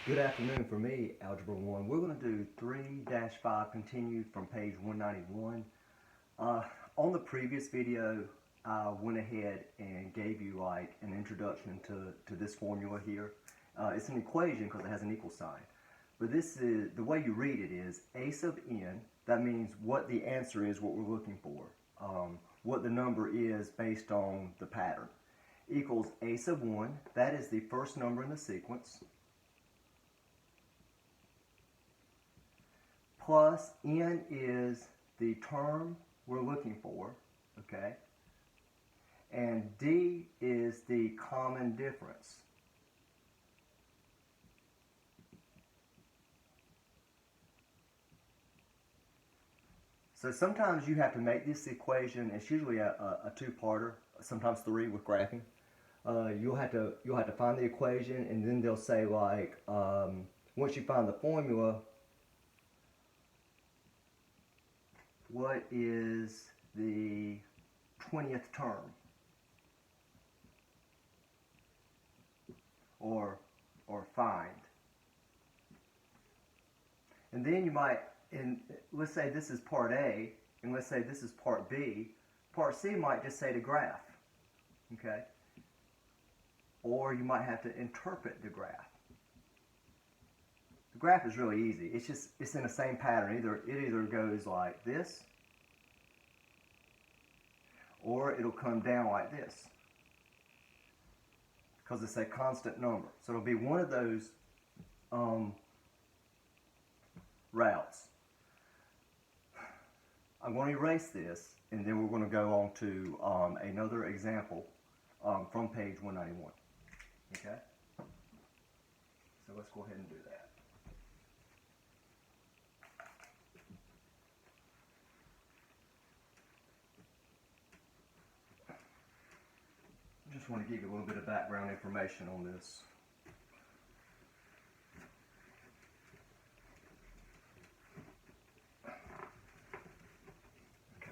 Good afternoon for me, Algebra 1. We're going to do 3-5 continued from page 191. On the previous video, I went ahead and gave you like an introduction to this formula here. It's an equation because it has an equal sign. But this is, the way you read it is a sub n, that means what the answer is, what we're looking for. What the number is based on the pattern. Equals a sub 1, that is the first number in the sequence. Plus n is the term we're looking for, okay? And d is the common difference. So sometimes you have to make this equation. It's usually a two-parter, sometimes three with graphing. You'll have to find the equation, and then they'll say like once you find the formula, what is the 20th term? Or find. And then you might, let's say this is part A, and let's say this is part B. Part C might just say the graph, okay? Or you might have to interpret the graph. The graph is really easy. It's in the same pattern. It either goes like this, or it'll come down like this, because it's a constant number. So it'll be one of those routes. I'm going to erase this, and then we're going to go on to another example from page 191. Okay? So let's go ahead and do that. I just want to give you a little bit of background information on this. Okay.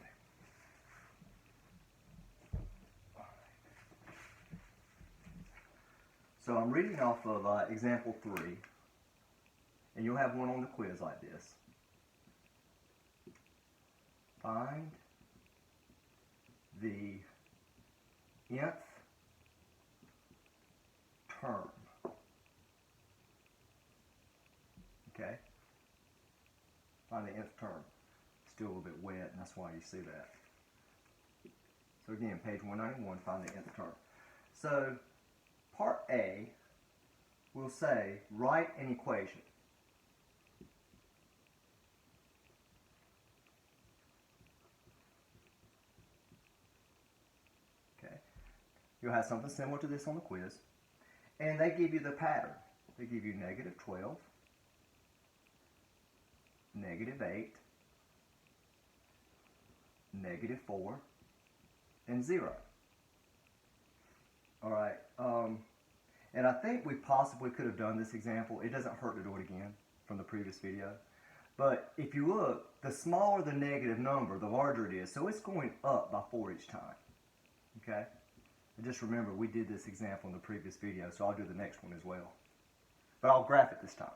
So I'm reading off of example 3, and you'll have one on the quiz like this. Find the nth term. Okay? Find the nth term. Still a little bit wet, and that's why you see that. So again, page 191, find the nth term. So part A will say, write an equation. Okay? You'll have something similar to this on the quiz. And they give you the pattern. They give you negative 12, negative 8, negative 4, and 0. Alright, and I think we possibly could have done this example. It doesn't hurt to do it again from the previous video. But if you look, the smaller the negative number, the larger it is. So it's going up by 4 each time. Okay? And just remember, we did this example in the previous video, so I'll do the next one as well. But I'll graph it this time.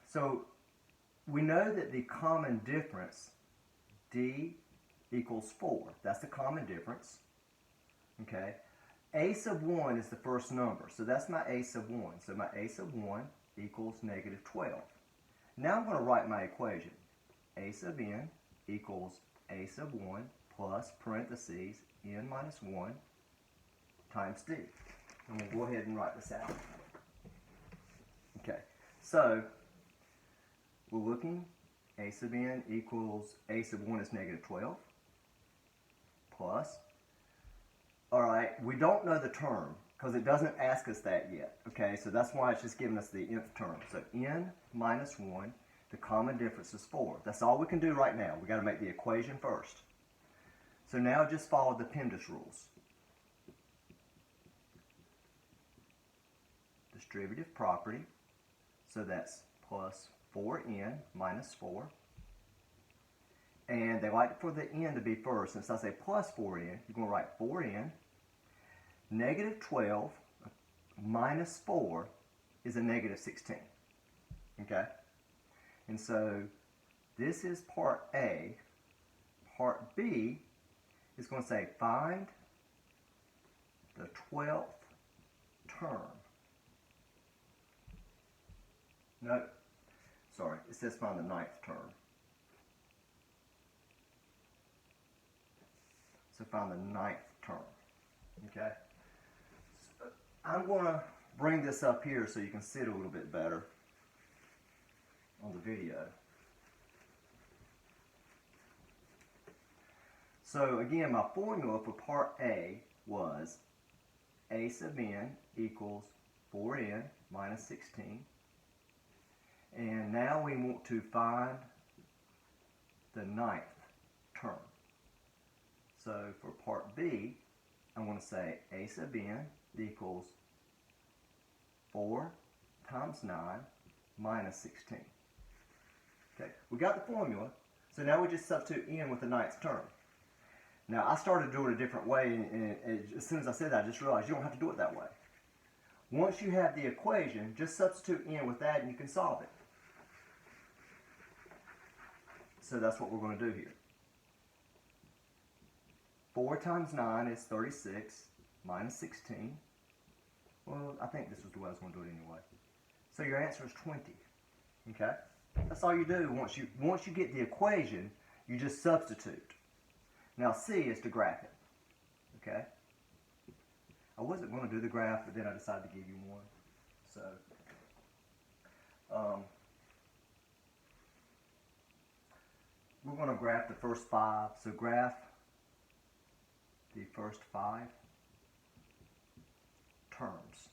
So we know that the common difference, D equals 4. That's the common difference. Okay? A sub 1 is the first number, so that's my A sub 1. So my A sub 1 equals negative 12. Now I'm going to write my equation. A sub n equals A sub 1 plus parentheses n minus 1 times d. And we'll go ahead and write this out. Okay, so we're looking, A sub n equals, A sub 1 is negative 12, plus, alright, we don't know the term, because it doesn't ask us that yet. Okay, so that's why it's just giving us the nth term. So n minus 1, the common difference is 4. That's all we can do right now. We've got to make the equation first. So now just follow the PEMDAS rules. Distributive property, so that's plus 4n minus 4. And they like for the n to be first. Since I say plus 4n, you're going to write 4n. Negative 12 minus 4 is a negative 16. Okay? And so this is part A. Part B is going to say find the 12th term. No, sorry, it says find the 9th term. So find the 9th term. Okay? So I'm going to bring this up here so you can see it a little bit better on the video. So again, my formula for part A was a sub n equals 4n minus 16. And now we want to find the 9th term. So for part B, I'm going to say a sub n equals 4 times 9 minus 16. Okay, we got the formula, so now we just substitute n with the 9th term. Now I started doing it a different way, and as soon as I said that, I just realized you don't have to do it that way. Once you have the equation, just substitute n with that and you can solve it. So that's what we're going to do here. 4 times 9 is 36 minus 16. Well, I think this was the way I was going to do it anyway. So your answer is 20. Okay? That's all you do. Once you get the equation, you just substitute. Now C is to graph it. Okay? I wasn't going to do the graph, but then I decided to give you one. So, we're going to graph the first 5. So graph the first 5 terms.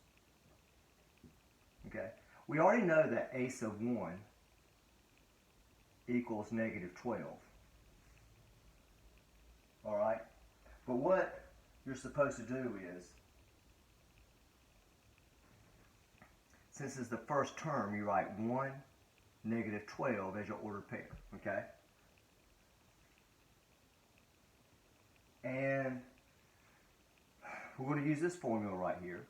Okay? We already know that a sub 1 equals negative 12. Alright? But what you're supposed to do is, since it's the first term, you write 1, negative 12 as your ordered pair. Okay? And we're going to use this formula right here.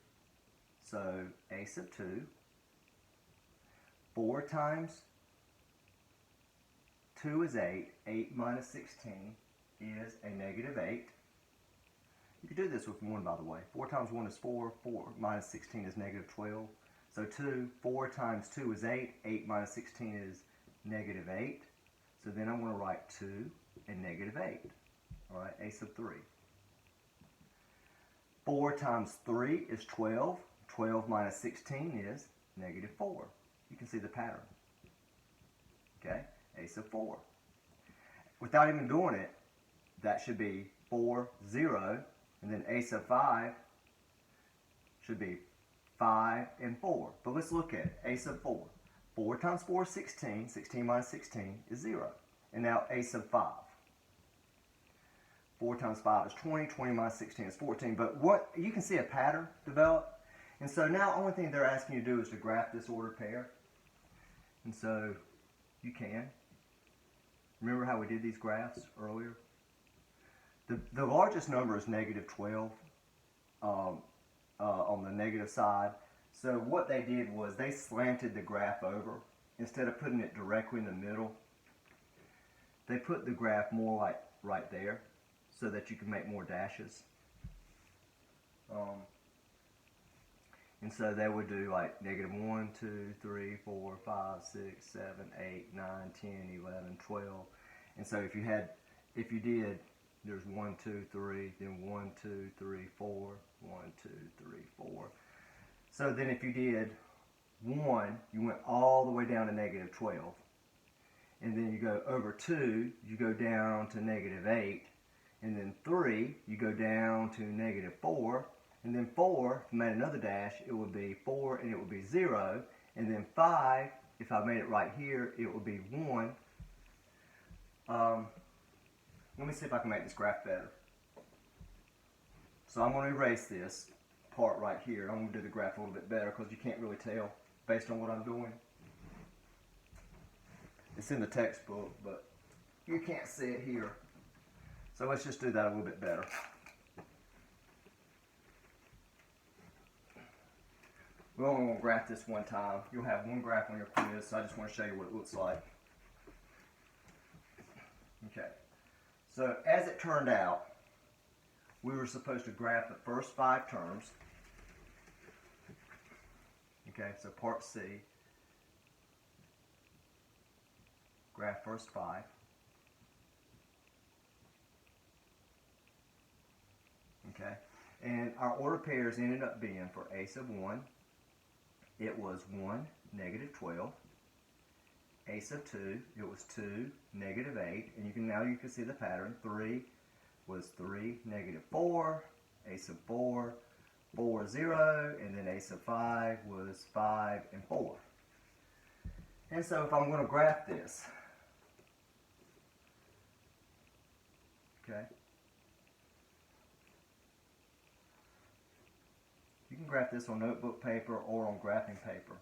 So a sub 2, 4 times 2 is 8. 8 minus 16 is a negative 8. You could do this with 1, by the way. 4 times 1 is 4. 4 minus 16 is negative 12. So 4 times 2 is 8. 8 minus 16 is negative 8. So then I'm going to write 2 and negative 8. All right, a sub 3. 4 times 3 is 12. 12 minus 16 is negative 4. You can see the pattern. Okay, a sub 4. Without even doing it, that should be 4, 0. And then a sub 5 should be 5 and 4. But let's look at it. A sub 4. 4 times 4 is 16. 16 minus 16 is 0. And now a sub 5. 4 times 5 is 20. 20 minus 16 is 14. But what you can see a pattern develop. And so now the only thing they're asking you to do is to graph this ordered pair. And so you can. Remember how we did these graphs earlier? The largest number is negative 12 on the negative side. So what they did was they slanted the graph over. Instead of putting it directly in the middle, they put the graph more like right there so that you can make more dashes. And so they would do like negative 1, 2, 3, 4, 5, 6, 7, 8, 9, 10, 11, 12. And so if you did, there's 1, 2, 3, then 1, 2, 3, 4, 1, 2, 3, 4. So then if you did 1, you went all the way down to negative 12. And then you go over 2, you go down to negative 8. And then 3, you go down to negative 4. And then 4, if I made another dash, it would be 4 and it would be 0. And then 5, if I made it right here, it would be 1. Let me see if I can make this graph better. So I'm going to erase this part right here. I'm going to do the graph a little bit better because you can't really tell based on what I'm doing. It's in the textbook, but you can't see it here. So let's just do that a little bit better. We're only going to graph this one time. You'll have one graph on your quiz, so I just want to show you what it looks like. Okay, so as it turned out, we were supposed to graph the first 5 terms. Okay, so part C, graph first 5. Okay, and our order pairs ended up being for a sub 1, it was 1, negative 12. A sub 2, it was 2, negative 8, and now you can see the pattern. 3 was 3, negative 4, A sub 4, 4, 0, and then A sub 5 was 5 and 4. And so if I'm going to graph this, okay, you can graph this on notebook paper or on graphing paper.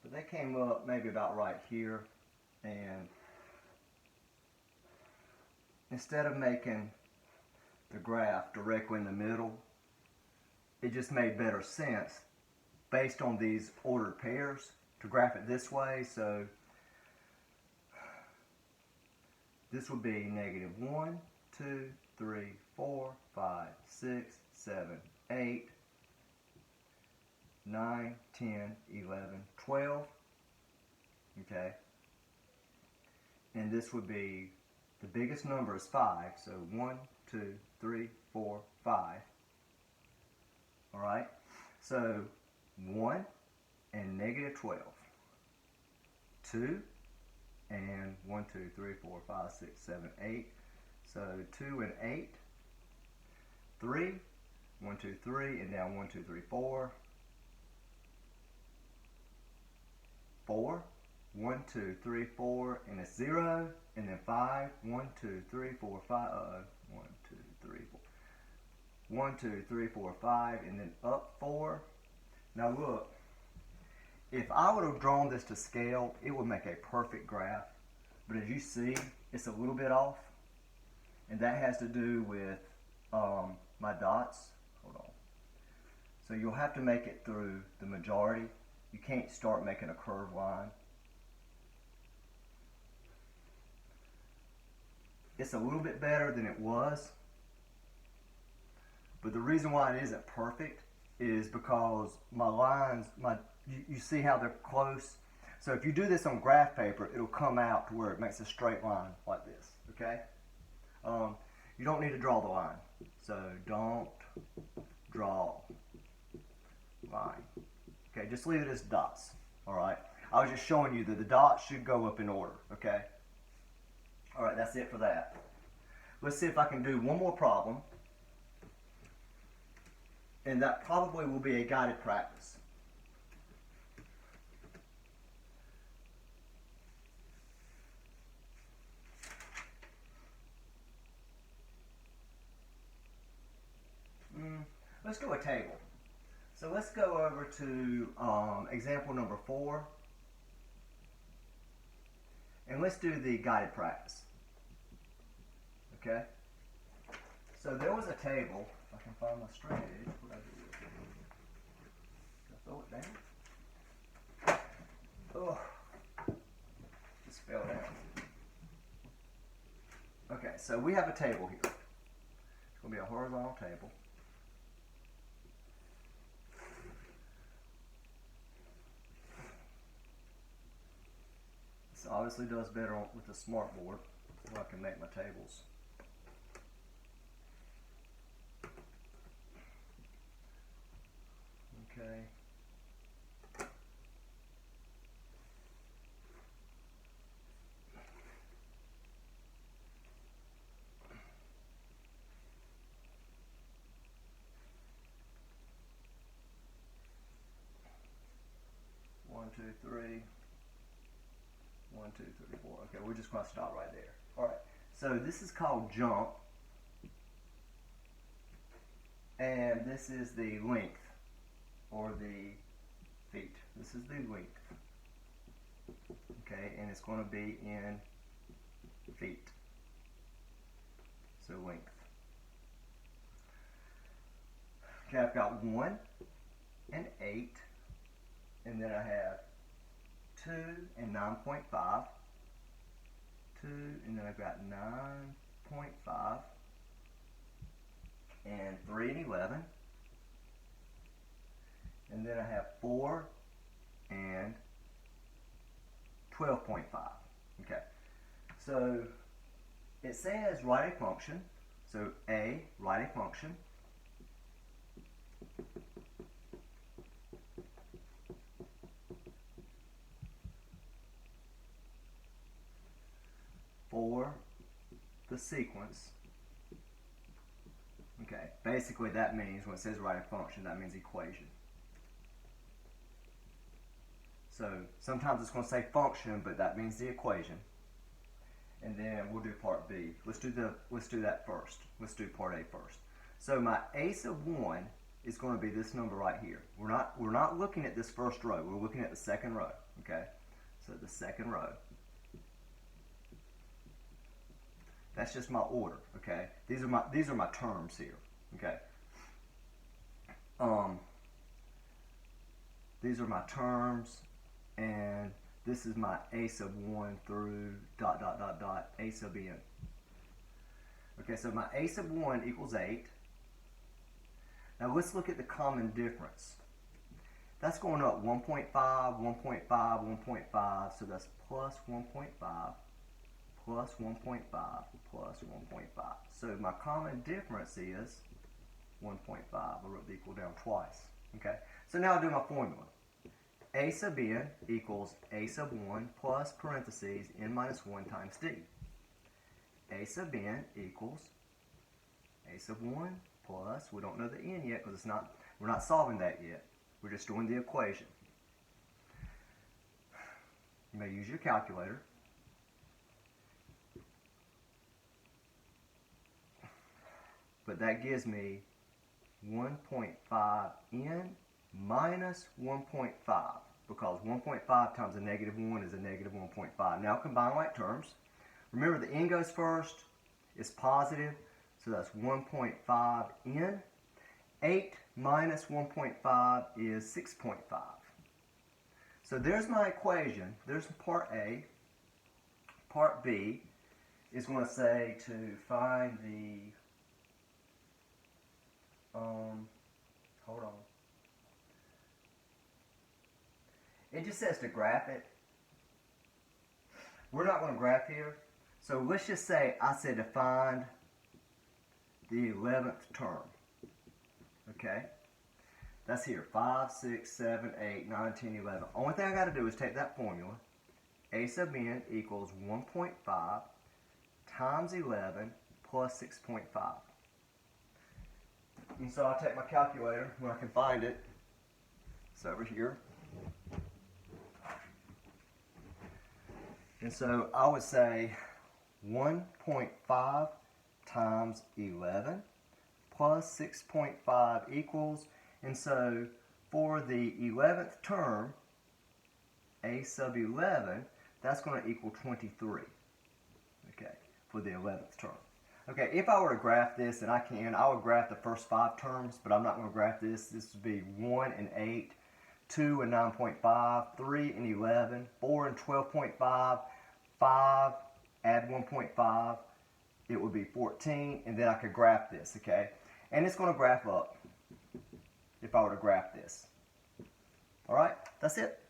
But they came up maybe about right here, and instead of making the graph directly in the middle, it just made better sense based on these ordered pairs to graph it this way. So this would be negative 1, 2, 3, 4, 5, 6, 7, 8, 9, 10, 11, 12. Okay. And this would be, the biggest number is 5. So 1, 2, 3, 4, 5. Alright. So 1 and negative 12. 2 and 1, 2, 3, 4, 5, 6, 7, 8. So 2 and 8. 3, 1, 2, 3, and down 1, 2, 3, 4. 4, 1, 2, 3, 4, and it's 0, and then 5, 1, 2, 3, 4, 5, 1, 2, 3, 4. 1, 2, 3, 4, 5, and then up 4. Now look, if I would have drawn this to scale, it would make a perfect graph. But as you see, it's a little bit off. And that has to do with my dots. Hold on. So you'll have to make it through the majority. You can't start making a curved line. It's a little bit better than it was. But the reason why it isn't perfect is because my lines, you see how they're close? So if you do this on graph paper, it'll come out to where it makes a straight line like this, okay? You don't need to draw the line. So don't draw line. Okay, just leave it as dots, all right? I was just showing you that the dots should go up in order, okay? All right, that's it for that. Let's see if I can do one more problem. And that probably will be a guided practice. Let's do a table. So let's go over to example number 4. And let's do the guided practice. Okay? So there was a table. If I can find my straight edge, what do I do with it? Throw it down. Oh, just fell down. Okay, so we have a table here. It's going to be a horizontal table. This obviously does better with the smart board, where I can make my tables. Okay. One, two, three. 1, 2, 3, 4. Okay, we're just going to stop right there. All right. So this is called jump, and this is the length, or the feet. This is the length. Okay, and it's going to be in feet. So length. Okay, I've got 1 and 8, and then I have 2 and 9.5, 2, and then I've got 9.5, and 3 and 11, and then I have 4 and 12.5. Okay, so it says write a function. So A, write a function. For the sequence. Okay, basically that means when it says write a function, that means equation. So sometimes it's going to say function, but that means the equation. And then we'll do part B. Let's do that first. Let's do part A first. So my a sub 1 is going to be this number right here. We're not looking at this first row. We're looking at the second row. Okay, so the second row. That's just my order. Okay, these are my terms here. Okay. These are my terms, and this is my a sub 1 through ... a sub n. Okay, so my a sub 1 equals 8. Now let's look at the common difference. That's going up 1.5, 1.5, 1.5, so that's plus 1.5, plus 1.5, plus 1.5. So my common difference is 1.5. I wrote the equal down twice. Okay, so now I'll do my formula. A sub n equals a sub 1 plus parentheses n minus 1 times d. A sub n equals a sub 1 plus, we don't know the n yet because we're not solving that yet. We're just doing the equation. You may use your calculator. But that gives me 1.5n minus 1.5, because 1.5 times a negative 1 is a negative 1.5. Now combine like terms. Remember the n goes first, it's positive, so that's 1.5n. 8 minus 1.5 is 6.5. So there's my equation. There's part A. Part B is going to say to find the, hold on. It just says to graph it. We're not going to graph here. So let's just say I said to find the 11th term. Okay? That's here. 5, 6, 7, 8, 9, 10, 11. Only thing I got to do is take that formula. A sub n equals 1.5 times 11 plus 6.5. And so I'll take my calculator when I can find it. It's over here. And so I would say 1.5 times 11 plus 6.5 equals, and so for the 11th term, a sub 11, that's going to equal 23. Okay, for the 11th term. Okay, if I were to graph this, and I would graph the first 5 terms, but I'm not going to graph this. This would be 1 and 8, 2 and 9.5, 3 and 11, 4 and 12.5, 5, add 1.5, it would be 14, and then I could graph this, okay? And it's going to graph up if I were to graph this. All right, that's it.